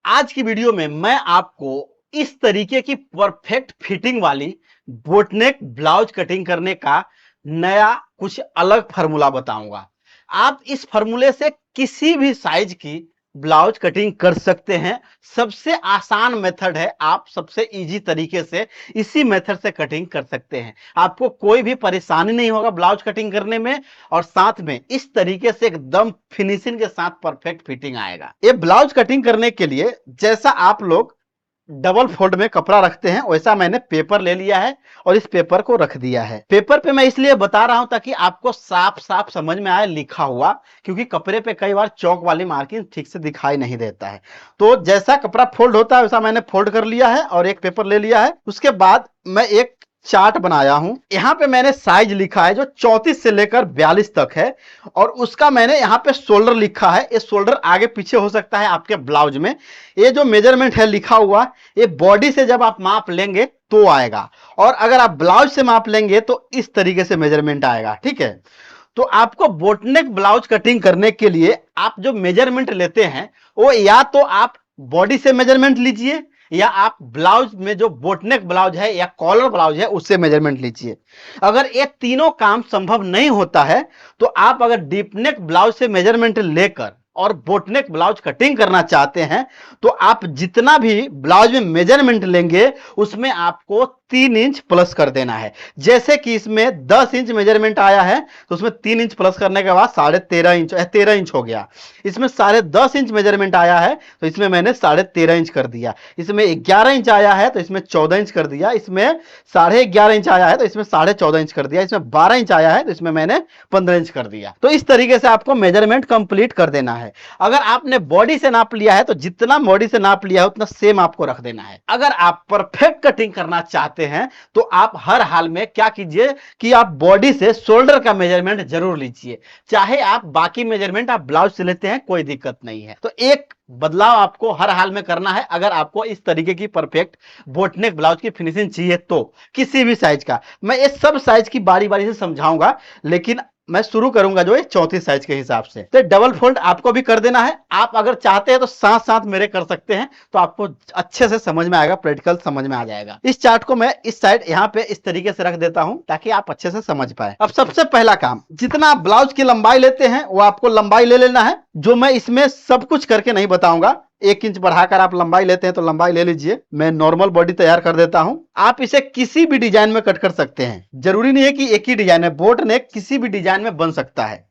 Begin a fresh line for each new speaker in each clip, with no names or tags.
आज की वीडियो में मैं आपको इस तरीके की परफेक्ट फिटिंग वाली बोटनेक ब्लाउज कटिंग करने का नया कुछ अलग फार्मूला बताऊंगा। आप इस फार्मूले से किसी भी साइज की ब्लाउज कटिंग कर सकते हैं। सबसे आसान मेथड है, आप सबसे इजी तरीके से इसी मेथड से कटिंग कर सकते हैं। आपको कोई भी परेशानी नहीं होगा ब्लाउज कटिंग करने में, और साथ में इस तरीके से एकदम फिनिशिंग के साथ परफेक्ट फिटिंग आएगा। ये ब्लाउज कटिंग करने के लिए जैसा आप लोग डबल फोल्ड में कपड़ा रखते हैं वैसा मैंने पेपर ले लिया है और इस पेपर को रख दिया है। पेपर पे मैं इसलिए बता रहा हूं ताकि आपको साफ साफ समझ में आए लिखा हुआ, क्योंकि कपड़े पे कई बार चौक वाली मार्किंग ठीक से दिखाई नहीं देता है। तो जैसा कपड़ा फोल्ड होता है वैसा मैंने फोल्ड कर लिया है और एक पेपर ले लिया है। उसके बाद मैं एक चार्ट बनाया हूं। यहां पे मैंने साइज लिखा है जो 34 से लेकर 42 तक है, और उसका मैंने यहां पे शोल्डर लिखा है। ये शोल्डर आगे पीछे हो सकता है आपके ब्लाउज में। ये जो मेजरमेंट है लिखा हुआ, ये बॉडी से जब आप माप लेंगे तो आएगा, और अगर आप ब्लाउज से माप लेंगे तो इस तरीके से मेजरमेंट आएगा। ठीक है, तो आपको बोटनेक ब्लाउज कटिंग करने के लिए आप जो मेजरमेंट लेते हैं वो या तो आप बॉडी से मेजरमेंट लीजिए, या आप ब्लाउज में जो बोटनेक ब्लाउज है या कॉलर ब्लाउज है उससे मेजरमेंट लीजिए। अगर ये तीनों काम संभव नहीं होता है तो आप अगर डीपनेक ब्लाउज से मेजरमेंट लेकर और बोटनेक ब्लाउज कटिंग करना चाहते हैं तो आप जितना भी ब्लाउज में मेजरमेंट लेंगे उसमें आपको 3 इंच प्लस कर देना है। जैसे कि इसमें 10 इंच मेजरमेंट आया है तो उसमें 3 इंच प्लस करने के बाद 13.5 इंच 13 इंच हो गया। इसमें 10.5 इंच मेजरमेंट आया है तो इसमें मैंने 13.5 इंच कर दिया। इसमें 11 इंच आया है तो इसमें 14 इंच कर दिया। इसमें 11.5 इंच आया है तो इसमें 14.5 इंच कर दिया। इसमें 12 इंच आया है तो इसमें मैंने 15 इंच कर दिया। तो इस तरीके से आपको मेजरमेंट कंप्लीट कर देना है। अगर आपने बॉडी से नाप लिया है तो जितना बॉडी से नाप लिया है उतना सेम आपको रख देना है। अगर आप परफेक्ट कटिंग करना चाहते हैं तो आप हर हाल में क्या कीजिए कि आप बॉडी से शोल्डर का मेजरमेंट जरूर लीजिए। चाहे आप बाकी मेजरमेंट आप ब्लाउज से लेते हैं कोई दिक्कत नहीं है। तो एक बदलाव आपको हर हाल में करना है अगर आपको इस तरीके की परफेक्ट बोटनेक ब्लाउज की फिनिशिंग चाहिए तो। किसी भी साइज का मैं ये सब साइज की बारी बारी से समझाऊंगा, लेकिन मैं शुरू करूंगा जो है 34 साइज के हिसाब से। तो डबल फोल्ड आपको भी कर देना है। आप अगर चाहते हैं तो साथ साथ मेरे कर सकते हैं, तो आपको अच्छे से समझ में आएगा, प्रैक्टिकल समझ में आ जाएगा। इस चार्ट को मैं इस साइड यहाँ पे इस तरीके से रख देता हूं ताकि आप अच्छे से समझ पाए। अब सबसे पहला काम, जितना आप ब्लाउज की लंबाई लेते हैं वो आपको लंबाई ले लेना है। जो मैं इसमें सब कुछ करके नहीं बताऊंगा, 1 इंच बढ़ाकर आप लंबाई लेते हैं तो लंबाई ले लीजिए। मैं नॉर्मल बॉडी तैयार कर देता हूं। आप इसे किसी भी डिजाइन में कट कर सकते हैं, जरूरी नहीं है कि एक ही डिजाइन है। बोट नेक किसी भी डिजाइन में बन सकता है।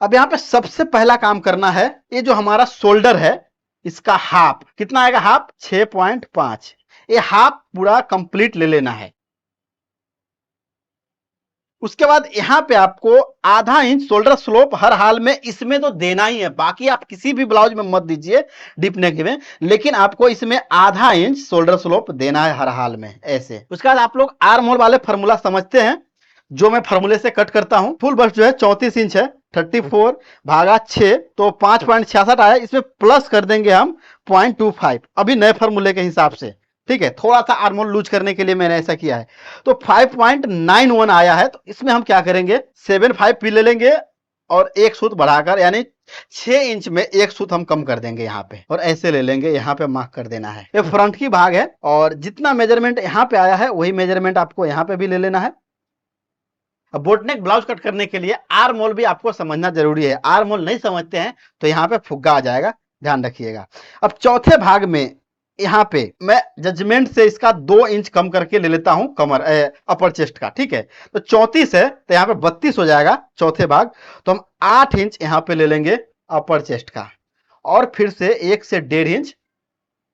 अब यहां पे सबसे पहला काम करना है, ये जो हमारा शोल्डर है इसका हाफ कितना आएगा, हाफ 6.5। ये हाफ पूरा कंप्लीट ले लेना है। उसके बाद यहां पे आपको आधा इंच शोल्डर स्लोप हर हाल में इसमें तो देना ही है। बाकी आप किसी भी ब्लाउज में मत दीजिए डीप नेक में, लेकिन आपको इसमें आधा इंच शोल्डर स्लोप देना है हर हाल में ऐसे। उसके बाद आप लोग आर्म होल वाले फॉर्मूला समझते हैं जो मैं फॉर्मूले से कट करता हूं। फुल बस्ट जो है 34 इंच है, 34 भागा 6 तो 5.66 आया। इसमें प्लस कर देंगे हम 0.25 अभी नए फॉर्मूले के हिसाब से। ठीक है, थोड़ा सा आर्म होल लूज करने के लिए मैंने ऐसा किया है। तो 5.91 आया है, तो इसमें हम क्या करेंगे 75 पी ले लेंगे और एक सूत बढ़ाकर यानी 6 इंच में एक सूत हम कम कर देंगे यहाँ पे, और ऐसे ले लेंगे, यहाँ पे मार्क कर देना है। ये फ्रंट की भाग है और जितना मेजरमेंट यहाँ पे आया है वही मेजरमेंट आपको यहाँ पे भी ले लेना है। अब बोटनेक ब्लाउज कट करने के लिए आर्म होल भी आपको समझना जरूरी है। आर्म होल नहीं समझते हैं तो यहाँ पे फुग्गा आ जाएगा, ध्यान रखिएगा। अब चौथे भाग में यहाँ पे मैं जजमेंट से इसका 2 इंच कम करके ले लेता हूं कमर अपर चेस्ट का। ठीक है, तो 34 है तो यहाँ पे 32 हो जाएगा चौथे भाग। तो हम 8 इंच यहाँ पे ले लेंगे अपर चेस्ट का, और फिर से 1 से 1.5 इंच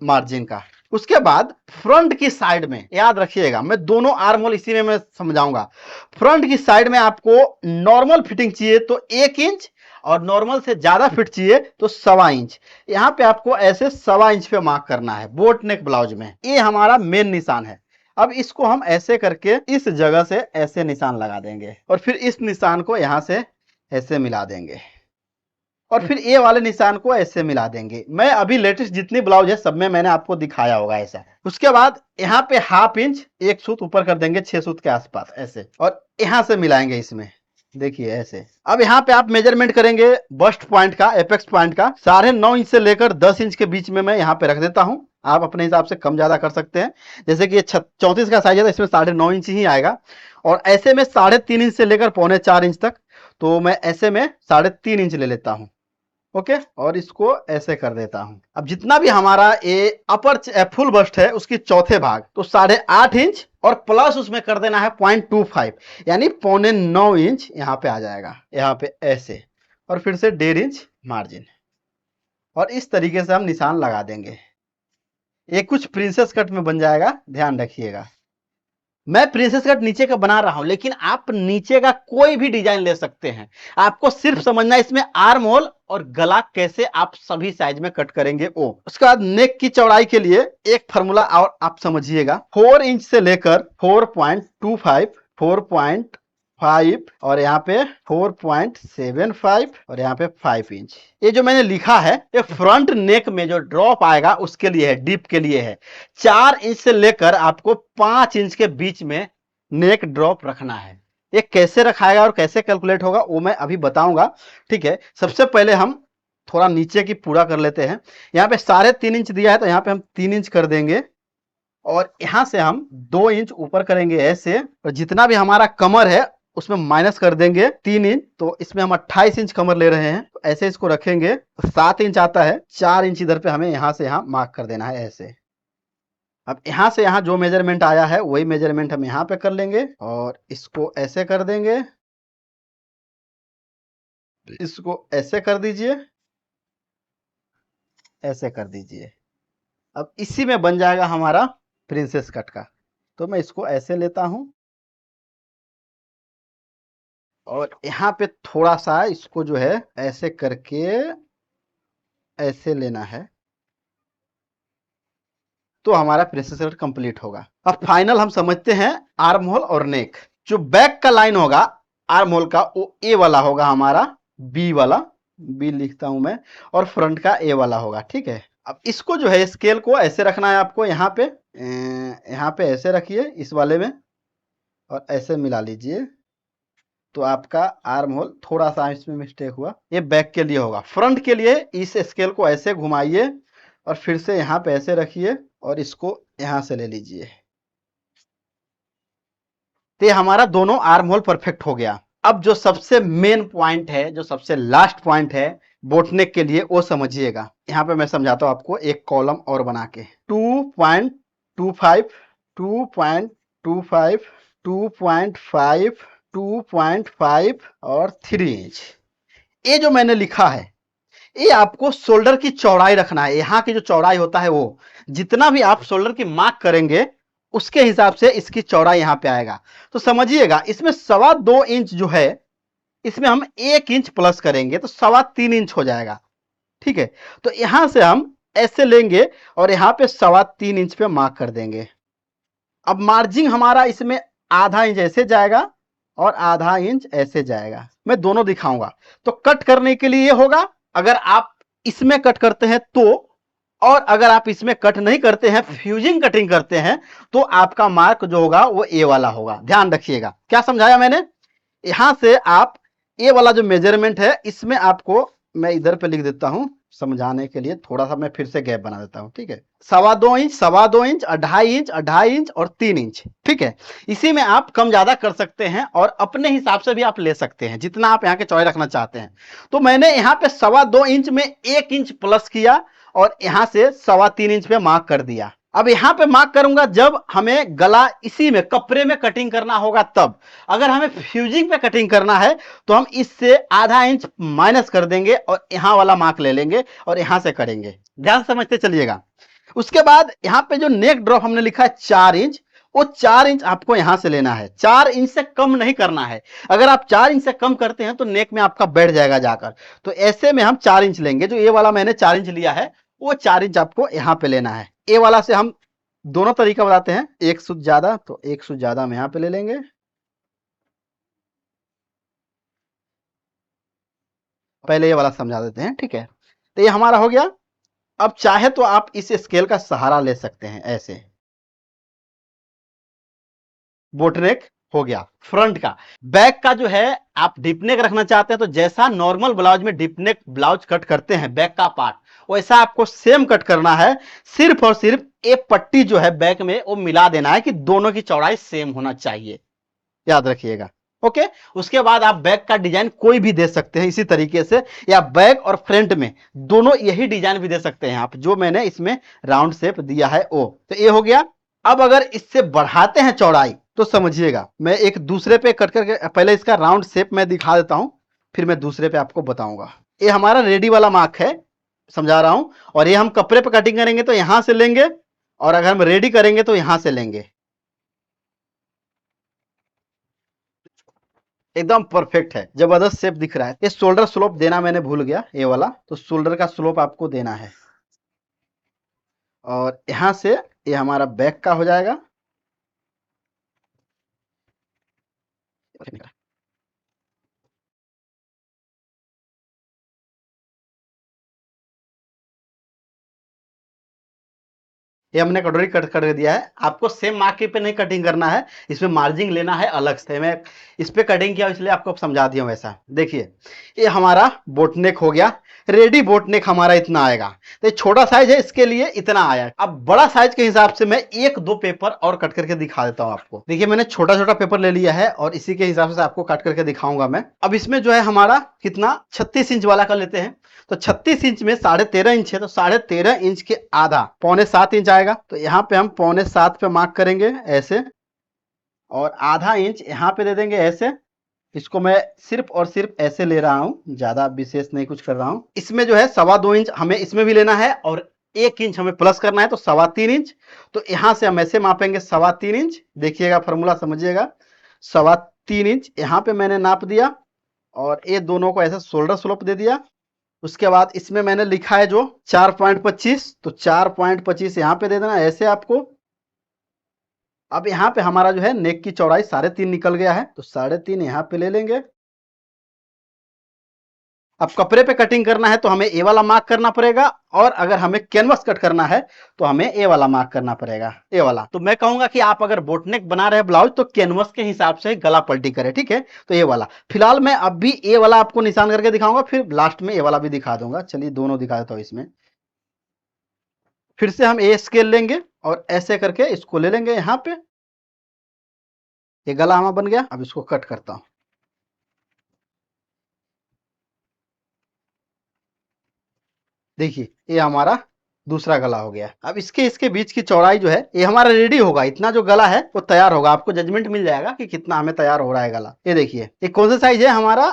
मार्जिन का। उसके बाद फ्रंट की साइड में याद रखिएगा, मैं दोनों आर्म होल इसी में मैं समझाऊंगा। फ्रंट की साइड में आपको नॉर्मल फिटिंग चाहिए तो 1 इंच, और नॉर्मल से ज्यादा फिट चाहिए तो 1.25 इंच। यहाँ पे आपको ऐसे 1.25 इंच पे मार्क करना है बोट नेक ब्लाउज में। ये हमारा मेन निशान है। अब इसको हम ऐसे करके इस जगह से ऐसे निशान लगा देंगे, और फिर इस निशान को यहां से ऐसे मिला देंगे, और फिर ये वाले निशान को ऐसे मिला देंगे। मैं अभी लेटेस्ट जितनी ब्लाउज है सब में मैंने आपको दिखाया होगा ऐसा। उसके बाद यहाँ पे ½ इंच एक सूत ऊपर कर देंगे 6 सूत के आसपास ऐसे, और यहां से मिलाएंगे इसमें। देखिए ऐसे। अब यहाँ पे आप मेजरमेंट करेंगे बस्ट पॉइंट का, एपेक्स पॉइंट का 9.5 इंच से लेकर 10 इंच के बीच में मैं यहाँ पे रख देता हूँ। आप अपने हिसाब से कम ज्यादा कर सकते हैं। जैसे कि ये 34 का साइज है तो इसमें 9.5 इंच ही आएगा। और ऐसे में 3.5 इंच से लेकर 3.25 इंच तक, तो मैं ऐसे में 3.5 इंच ले लेता हूँ। ओके, और इसको ऐसे कर देता हूं। अब जितना भी हमारा ये अपर फुल बस्ट है उसकी चौथे भाग, तो 8.5 इंच और प्लस उसमें कर देना है 0.25, यानी 9.25 इंच यहाँ पे आ जाएगा, यहाँ पे ऐसे। और फिर से 1.5 इंच मार्जिन, और इस तरीके से हम निशान लगा देंगे। ये कुछ प्रिंसेस कट में बन जाएगा, ध्यान रखिएगा। मैं प्रिंसेस कट नीचे का बना रहा हूं, लेकिन आप नीचे का कोई भी डिजाइन ले सकते हैं। आपको सिर्फ समझना है इसमें आर्म होल और गला कैसे आप सभी साइज में कट करेंगे वो। उसके बाद नेक की चौड़ाई के लिए एक फार्मूला और आप समझिएगा। 4 इंच से लेकर 4.25, 4.5 और यहाँ पे 4.75 और यहाँ पे 5 इंच। ये जो मैंने लिखा है ये फ्रंट नेक में जो ड्रॉप आएगा उसके लिए है, डीप के लिए है। 4 इंच से लेकर आपको 5 इंच के बीच में नेक ड्रॉप रखना है। ये कैसे रखाएगा और कैसे कैलकुलेट होगा वो मैं अभी बताऊंगा। ठीक है, सबसे पहले हम थोड़ा नीचे की पूरा कर लेते हैं। यहाँ पे 3.5 इंच दिया है तो यहाँ पे हम 3 इंच कर देंगे, और यहां से हम 2 इंच ऊपर करेंगे ऐसे, और जितना भी हमारा कमर है उसमें माइनस कर देंगे 3 इंच, तो इसमें हम 28 इंच कमर ले रहे हैं, तो ऐसे इसको रखेंगे। 7 इंच आता है, 4 इंच इधर पे हमें यहां से यहां मार्क कर देना है ऐसे। अब यहां से यहां जो मेजरमेंट आया है वही मेजरमेंट हम यहां पे कर लेंगे, और इसको ऐसे कर देंगे, इसको ऐसे कर दीजिए, ऐसे कर दीजिए। अब इसी में बन जाएगा हमारा प्रिंसेस कट का। तो मैं इसको ऐसे लेता हूं, और यहाँ पे थोड़ा सा इसको जो है ऐसे करके ऐसे लेना है, तो हमारा प्रिंसेस कट कंप्लीट होगा। अब फाइनल हम समझते हैं आर्म होल और नेक। जो बैक का लाइन होगा आर्म होल का वो ए वाला होगा हमारा, बी वाला, बी लिखता हूं मैं, और फ्रंट का ए वाला होगा। ठीक है, अब इसको जो है स्केल को ऐसे रखना है आपको, यहाँ पे ऐसे रखिए इस वाले में, और ऐसे मिला लीजिए, तो आपका आर्म होल थोड़ा सा इसमें मिस्टेक हुआ, ये बैक के लिए होगा। फ्रंट के लिए इस स्केल को ऐसे घुमाइए और फिर से यहाँ पे ऐसे रखिए और इसको यहाँ से ले लीजिए, तो ये हमारा दोनों आर्म होल परफेक्ट हो गया। अब जो सबसे मेन पॉइंट है, जो सबसे लास्ट पॉइंट है बोटनेक के लिए, वो समझिएगा। यहाँ पे मैं समझाता हूँ आपको एक कॉलम और बना के। 2.25, 2.25, 2.5, 2.5 और 3 इंच। ये जो मैंने लिखा है ये आपको शोल्डर की चौड़ाई रखना है। यहाँ की जो चौड़ाई होता है वो जितना भी आप शोल्डर की मार्क करेंगे उसके हिसाब से इसकी चौड़ाई यहाँ पे आएगा। तो समझिएगा इसमें 2.25 इंच जो है इसमें हम 1 इंच प्लस करेंगे तो 3.25 इंच हो जाएगा। ठीक है, तो यहां से हम ऐसे लेंगे और यहाँ पे 3.25 इंच पे मार्क कर देंगे। अब मार्जिन हमारा इसमें आधा इंच ऐसे जाएगा और आधा इंच ऐसे जाएगा। मैं दोनों दिखाऊंगा। तो कट करने के लिए ये होगा, अगर आप इसमें कट करते हैं तो, और अगर आप इसमें कट नहीं करते हैं, फ्यूजिंग कटिंग करते हैं, तो आपका मार्क जो होगा वो ए वाला होगा। ध्यान रखिएगा क्या समझाया मैंने। यहां से आप ए वाला जो मेजरमेंट है इसमें आपको मैं इधर पे लिख देता हूं समझाने के लिए, थोड़ा सा मैं फिर से गैप बना देता हूं। ठीक है, 2.25 इंच, 2.25 इंच, 2.5 इंच, 2.5 इंच और 3 इंच। ठीक है, इसी में आप कम ज्यादा कर सकते हैं और अपने हिसाब से भी आप ले सकते हैं जितना आप यहाँ के चौड़ाई रखना चाहते हैं। तो मैंने यहाँ पे 2.25 इंच में 1 इंच प्लस किया और यहां से 3.25 इंच पे मार्क कर दिया। अब यहां पे मार्क करूंगा जब हमें गला इसी में कपड़े में कटिंग करना होगा तब। अगर हमें फ्यूजिंग पे कटिंग करना है तो हम इससे आधा इंच माइनस कर देंगे और यहां वाला मार्क ले लेंगे और यहां से करेंगे। ध्यान समझते चलिएगा। उसके बाद यहां पे जो नेक ड्रॉप हमने लिखा है 4 इंच, वो 4 इंच आपको यहां से लेना है। 4 इंच से कम नहीं करना है। अगर आप 4 इंच से कम करते हैं तो नेक में आपका बैठ जाएगा जाकर। तो ऐसे में हम 4 इंच लेंगे। जो ये वाला मैंने 4 इंच लिया है वो 4 इंच आपको यहां पे लेना है। ए वाला से हम दोनों तरीका बताते हैं, एक सूच ज्यादा, तो एक सूच ज्यादा हम यहां पे ले लेंगे। पहले ये वाला समझा देते हैं। ठीक है, तो ये हमारा हो गया। अब चाहे तो आप इस स्केल का सहारा ले सकते हैं ऐसे। बोटनेक हो गया फ्रंट का। बैक का जो है आप डीप नेक रखना चाहते हैं तो जैसा नॉर्मल ब्लाउज में डीप नेक ब्लाउज कट करते हैं बैक का पार्ट, वैसा आपको सेम कट करना है। सिर्फ और सिर्फ एक पट्टी जो है बैक में वो मिला देना है कि दोनों की चौड़ाई सेम होना चाहिए, याद रखिएगा। ओके, उसके बाद आप बैक का डिजाइन कोई भी दे सकते हैं इसी तरीके से, या बैक और फ्रंट में दोनों यही डिजाइन भी दे सकते हैं आप, जो मैंने इसमें राउंड शेप दिया है वो। तो ये हो गया। अब अगर इससे बढ़ाते हैं चौड़ाई तो समझिएगा, मैं एक दूसरे पे कट करके पहले इसका राउंड शेप मैं दिखा देता हूं, फिर मैं दूसरे पे आपको बताऊंगा। ये हमारा रेडी वाला मार्क है, समझा रहा हूं। और ये हम कपड़े पे कटिंग करेंगे तो यहां से लेंगे, और अगर हम रेडी करेंगे तो यहां से लेंगे। एकदम परफेक्ट है, जबरदस्त शेप दिख रहा है। ये शोल्डर स्लोप देना मैंने भूल गया, ये वाला, तो शोल्डर का स्लोप आपको देना है। और यहां से ये हमारा बैक का हो जाएगा। ये हमने कटोरी कट कर दिया है। आपको सेम मार्क पे नहीं कटिंग करना है, इसमें मार्जिन लेना है अलग से। मैं इस पे कटिंग किया इसलिए आपको समझा दिया वैसा। देखिए ये हमारा बोटनेक हो गया, रेडी बोटनेक हमारा इतना आएगा। तो छोटा साइज है इसके लिए इतना आया। अब बड़ा साइज के हिसाब से मैं एक दो पेपर और कट करके दिखा देता हूं आपको। देखिए मैंने छोटा छोटा पेपर ले लिया है और इसी के हिसाब से आपको कट करके दिखाऊंगा मैं। अब इसमें जो है हमारा कितना 36 इंच वाला कर लेते हैं। तो 36 इंच में 13.5 इंच है, तो 13.5 इंच के आधा 6.25 इंच आएगा। तो यहाँ पे हम 6.25 पे मार्क करेंगे ऐसे, और आधा इंच यहाँ पे दे देंगे ऐसे। इसको मैं सिर्फ और सिर्फ ऐसे ले रहा हूं, ज्यादा विशेष नहीं कुछ कर रहा हूं। इसमें जो है 2.25 इंच हमें इसमें भी लेना है, और 1 इंच हमें प्लस करना है, तो 3.25 इंच। तो यहां से हम ऐसे मापेंगे 3.25 इंच। देखिएगा फॉर्मूला समझिएगा, 3.25 इंच यहाँ पे मैंने नाप दिया, और ये दोनों को ऐसे शोल्डर स्लोप दे दिया। उसके बाद इसमें मैंने लिखा है जो 4.25, तो 4.25 यहाँ पे दे देना ऐसे आपको। अब यहाँ पे हमारा जो है नेक की चौड़ाई 3.5 निकल गया है, तो 3.5 यहाँ पे ले लेंगे। अब कपड़े पे कटिंग करना है तो हमें ए वाला मार्क करना पड़ेगा, और अगर हमें कैनवस कट करना है तो हमें ए वाला मार्क करना पड़ेगा, ए वाला। तो मैं कहूंगा कि आप अगर बोटनेक बना रहे ब्लाउज तो कैनवस के हिसाब से गला पलटी करें, ठीक है। तो ए वाला फिलहाल मैं अब भी ए वाला आपको निशान करके दिखाऊंगा, फिर लास्ट में ए वाला भी दिखा दूंगा। चलिए दोनों दिखा देता हूं इसमें। फिर से हम ए स्केल लेंगे और ऐसे करके इसको ले लेंगे यहाँ पे। ये गला हमारा बन गया। अब इसको कट करता हूं। देखिए ये हमारा दूसरा गला हो गया। अब इसके बीच की चौड़ाई जो है ये हमारा रेडी होगा। इतना जो गला है वो तैयार होगा, आपको जजमेंट मिल जाएगा कि कितना हमें तैयार हो रहा है गला। ये देखिए ये कौन सा साइज है हमारा,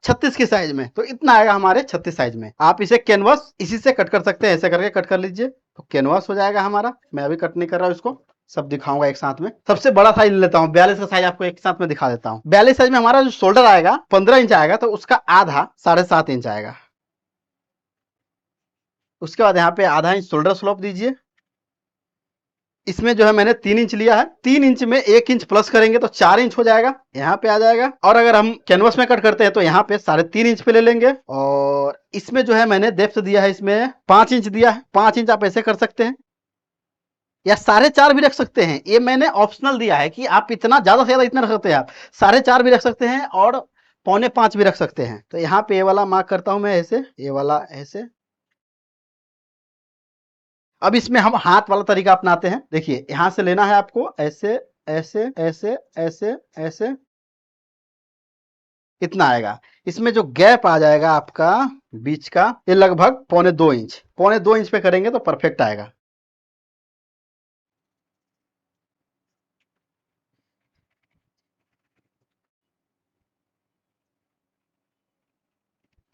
36 के साइज में, तो इतना आएगा हमारे 36 साइज में। आप इसे कैनवस इसी से कट कर सकते हैं, ऐसे करके कट कर लीजिए तो कैनवस हो जाएगा हमारा। मैं अभी कट नहीं कर रहा हूँ इसको, सब दिखाऊंगा एक साथ में। सबसे बड़ा साइज ले लेता हूँ, 42 का साइज आपको एक साथ में दिखा देता हूँ। 42 साइज में हमारा जो शोल्डर आएगा 15 इंच आएगा, तो उसका आधा 7.5 इंच आएगा। उसके बाद यहाँ पे आधा इंच शोल्डर स्लोप दीजिए। इसमें जो है मैंने 3 इंच लिया है, 3 इंच में 1 इंच प्लस करेंगे तो 4 इंच हो जाएगा, यहाँ पे आ जाएगा। और अगर हम कैनवस में कट करते हैं तो यहाँ पे 3.5 इंच पे ले लेंगे। और इसमें जो है मैंने डेप्थ दिया है, इसमें 5 इंच दिया है। 5 इंच आप ऐसे कर सकते हैं, या 4.5 भी रख सकते हैं। ये मैंने ऑप्शनल दिया है कि आप इतना ज्यादा से ज्यादा इतना रख सकते हैं। आप 4.5 भी रख सकते हैं और 4.25 भी रख सकते हैं। तो यहाँ पे ये वाला मार्क करता हूं मैं ऐसे, ये वाला ऐसे। अब इसमें हम हाथ वाला तरीका अपनाते हैं। देखिए यहां से लेना है आपको ऐसे ऐसे ऐसे ऐसे ऐसे, इतना आएगा। इसमें जो गैप आ जाएगा आपका बीच का, ये लगभग 1.25 इंच, 1.25 इंच पे करेंगे तो परफेक्ट आएगा।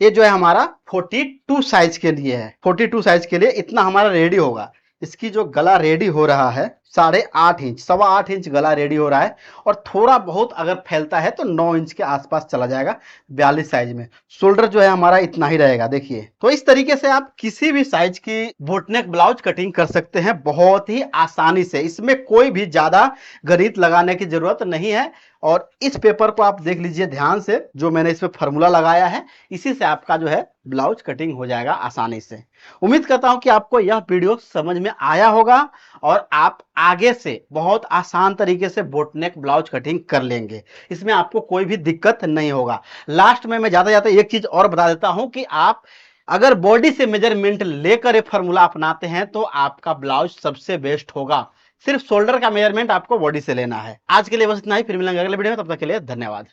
ये जो है हमारा 42 साइज के लिए है। 42 साइज के लिए इतना हमारा रेडी होगा। इसकी जो गला रेडी हो रहा है 8.5 इंच, 8.25 इंच गला रेडी हो रहा है। और थोड़ा बहुत अगर फैलता है तो 9 इंच के आसपास चला जाएगा 42 साइज में। शोल्डर जो है हमारा इतना ही रहेगा। देखिए तो इस तरीके से आप किसी भी साइज की बोटनेक ब्लाउज कटिंग कर सकते हैं बहुत ही आसानी से। इसमें कोई भी ज्यादा गणित लगाने की जरूरत नहीं है। और इस पेपर को आप देख लीजिए ध्यान से, जो मैंने इसमें फॉर्मूला लगाया है, इसी से आपका जो है ब्लाउज कटिंग हो जाएगा आसानी से। उम्मीद करता हूं कि आपको यह वीडियो समझ में आया होगा और आप आगे से बहुत आसान तरीके से बोटनेक ब्लाउज कटिंग कर लेंगे। इसमें आपको कोई भी दिक्कत नहीं होगा। लास्ट में मैं जाते जाते एक चीज और बता देता हूं कि आप अगर बॉडी से मेजरमेंट लेकर ये फॉर्मूला अपनाते हैं तो आपका ब्लाउज सबसे बेस्ट होगा। सिर्फ शोल्डर का मेजरमेंट आपको बॉडी से लेना है। आज के लिए बस इतना ही, फिर मिलेंगे अगले वीडियो में, तब तक के लिए धन्यवाद।